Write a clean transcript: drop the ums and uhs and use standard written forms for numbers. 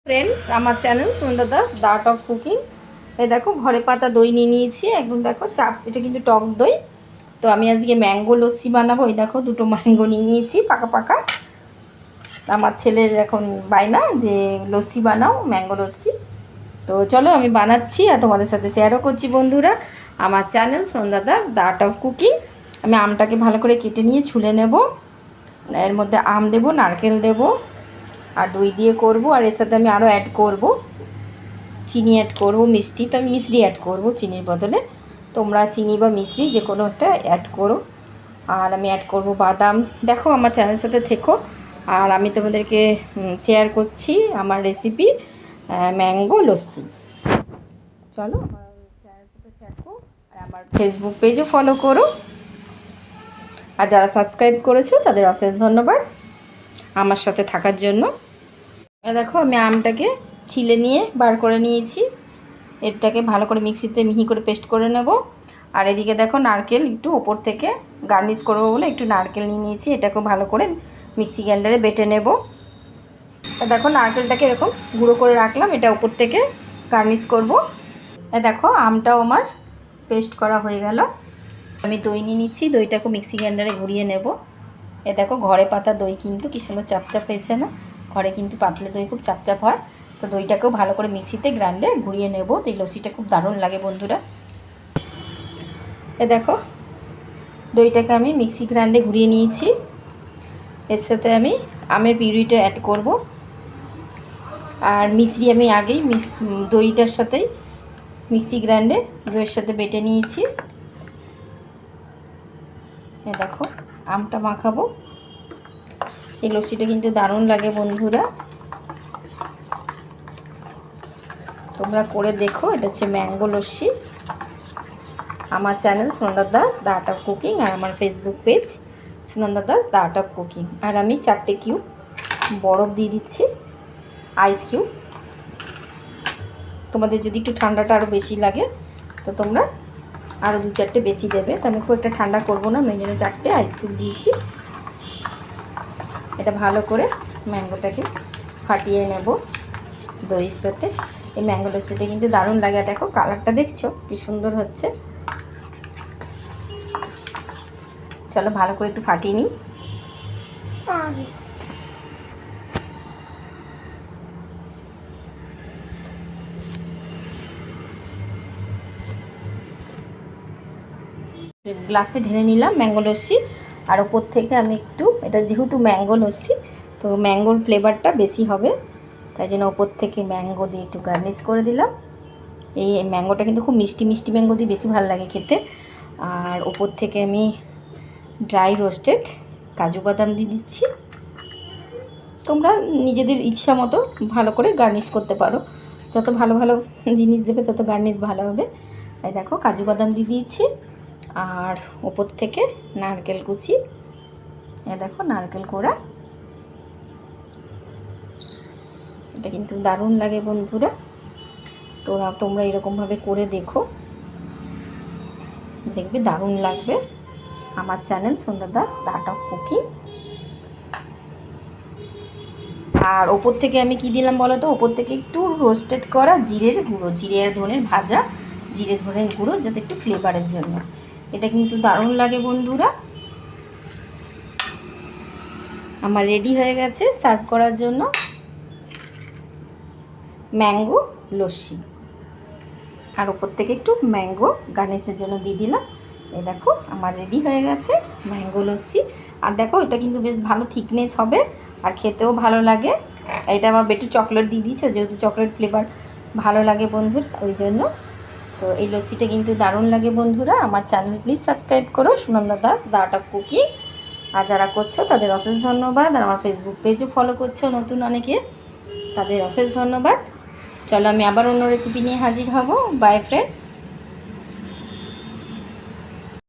Friends, আমার channel Sundar Das the art of cooking. এই দেখো ঘরে পাতা দই নিয়ে নিয়েছি, একদম দেখো চাপ, এটা কিন্তু টক দই। তো আমি আজকে ম্যাঙ্গো লস্যি বানাবো। এই দেখো দুটো ম্যাঙ্গো নিয়ে নিয়েছি পাকা পাকা। আমার ছেলের এখন বায়না যে লস্যি বানাও, ম্যাঙ্গো লস্যি। তো চলো আমি বানাচ্ছি আর তোমাদের সাথে শেয়ারও করছি বন্ধুরা। আমার channel Sundar Das the art of cooking. আমি আমটাকে ভালো করে কেটে নিয়ে ছুলে নেব, এর মধ্যে আম দেবো, নারকেল দেবো আর দই দিয়ে করব। আর এর সাথে আমি আরও অ্যাড করব চিনি, অ্যাড করব মিষ্টি। তো আমি মিষ্টি অ্যাড করব চিনির বদলে, তোমরা চিনি বা মিষ্টি যে কোনো একটা অ্যাড করো। আর আমি অ্যাড করব বাদাম। দেখো আমার চ্যানেলের সাথে থেকো, আর আমি তোমাদেরকে শেয়ার করছি আমার রেসিপি ম্যাঙ্গো লস্যি। চলো আমার চ্যানেলের সাথে থেকো, আর আমার ফেসবুক পেজও ফলো করো। আর যারা সাবস্ক্রাইব করেছো তাদের অশেষ ধন্যবাদ আমার সাথে থাকার জন্য। দেখো আমি আমটাকে ছিলে নিয়ে বার করে নিয়েছি, এটাকে ভালো করে মিক্সিতে মিহি করে পেস্ট করে নেব। আর এদিকে দেখো নারকেল একটু ওপর থেকে গার্নিশ করবো বলে একটু নারকেল নিয়ে নিয়েছি, এটাকে ভালো করে মিক্সি গ্রাইন্ডারে বেটে নেব। দেখো নারকেলটাকে এরকম গুঁড়ো করে রাখলাম, এটা ওপর থেকে গার্নিশ করব। দেখো আমটাও আমার পেস্ট করা হয়ে গেল। আমি দই নিয়ে নিচ্ছি, দইটাকে মিক্সি গ্রাইন্ডারে ঘুরিয়ে নেব। দেখো ঘরে পাতা দই কিন্তু কি সুন্দর চাপচাপ হয়েছে না? ঘরে কিন্তু পাতলে দই খুব চাপচাপ হয়। তো দইটাকেও ভালো করে মিক্সিতে গ্রাইন্ডে ঘুরিয়ে নেব। তো এই লস্যিটা খুব দারুণ লাগে বন্ধুরা। দেখো দইটাকে আমি মিক্সি গ্রাইন্ডে ঘুরিয়ে নিয়েছি, এর সাথে আমি আমের পিউরিটা অ্যাড করব। আর মিশ্রি আমি আগেই দইটার সাথেই মিক্সি গ্রাইন্ডে দইয়ের সাথে বেটে নিয়েছি। দেখো আমটা মাখাবো। এই লস্যিটা কিন্তু দারুণ লাগে বন্ধুরা, তোমরা করে দেখো। এটা হচ্ছে ম্যাঙ্গো লস্যি। আমার channel Sunanda Das the art of cooking, আর আমার Facebook page Sunanda Das the art of cooking. আর আমি 4টে কিউব বরফ দিয়ে দিচ্ছি, আইস কিউব। তোমাদের যদি একটু ঠান্ডাটা আরও বেশি লাগে তো তোমরা আরও 2-4টে বেশি দেবে। তো আমি খুব একটা ঠান্ডা করবো না, ওই জন্য 4টে আইস কিউব দিয়েছি। এটা ভালো করে ম্যাঙ্গোটাকে ফাটিয়ে নেব দইয়ের সাথে। এই ম্যাঙ্গো লস্যিটা কিন্তু দারুণ লাগে। দেখো কালারটা দেখছো কি সুন্দর হচ্ছে। চলো ভালো করে একটু ফাটিয়ে নিই। গ্লাসে ঢেলে নিলাম ম্যাঙ্গো লস্যি। আর ওপর থেকে আমি একটু, এটা যেহেতু ম্যাঙ্গো লস্যি তো ম্যাঙ্গোর ফ্লেভারটা বেশি হবে, তাই জন্য ওপর থেকে ম্যাঙ্গো দিয়ে একটু গার্নিশ করে দিলাম। এই ম্যাঙ্গোটা কিন্তু খুব মিষ্টি মিষ্টি ম্যাঙ্গো দিয়ে বেশি ভালো লাগে খেতে। আর ওপর থেকে আমি ড্রাই রোস্টেড কাজু বাদাম দিয়ে দিচ্ছি। তোমরা নিজেদের ইচ্ছা মতো ভালো করে গার্নিশ করতে পারো, যত ভালো ভালো জিনিস দেবে তত গার্নিশ ভালো হবে। এই দেখো কাজু বাদাম দিয়ে দিয়েছি, আর ওপর থেকে নারকেল কুচি। দেখো নারকেল কোড়া। এটা কিন্তু দারুণ লাগে বন্ধুরা, তোমরা এরকমভাবে করে দেখো, দেখবে দারুণ লাগবে। আমার channel Sundar Das the art of cooking. আর ওপর থেকে আমি কি দিলাম বলো তো? ওপর থেকে একটু রোস্টেড করা জিরের গুঁড়ো, জিরে আর ধনের ভাজা জিরে ধনের গুঁড়ো, যাতে একটু ফ্লেভারের জন্য। এটা কিন্তু দারুণ লাগে বন্ধুরা। আমার রেডি হয়ে গেছে সার্ভ করার জন্য ম্যাঙ্গো লস্যি। আর ওপর থেকে একটু ম্যাঙ্গো গার্নিশের জন্য দিয়ে দিলাম। এই দেখো আমার রেডি হয়ে গেছে ম্যাঙ্গো লস্যি। আর দেখো এটা কিন্তু বেশ ভালো থিকনেস হবে আর খেতেও ভালো লাগে। এটা আমার বেটু চকলেট দিয়ে দিয়েছে, যেহেতু চকলেট ফ্লেভার ভালো লাগে বন্ধুর, ওই জন্য। তো এই লস্যিটা কিন্তু দারুণ লাগে বন্ধুরা। আমার চ্যানেল প্লিজ সাবস্ক্রাইব করো, Sunanda Das the art of cooking. আর যারা করছো তাদের অশেষ ধন্যবাদ। আর আমার ফেসবুক পেজও ফলো করছো নতুন অনেকে, তাদের অশেষ ধন্যবাদ। চলো আমি আবার অন্য রেসিপি নিয়ে হাজির হব। By friends.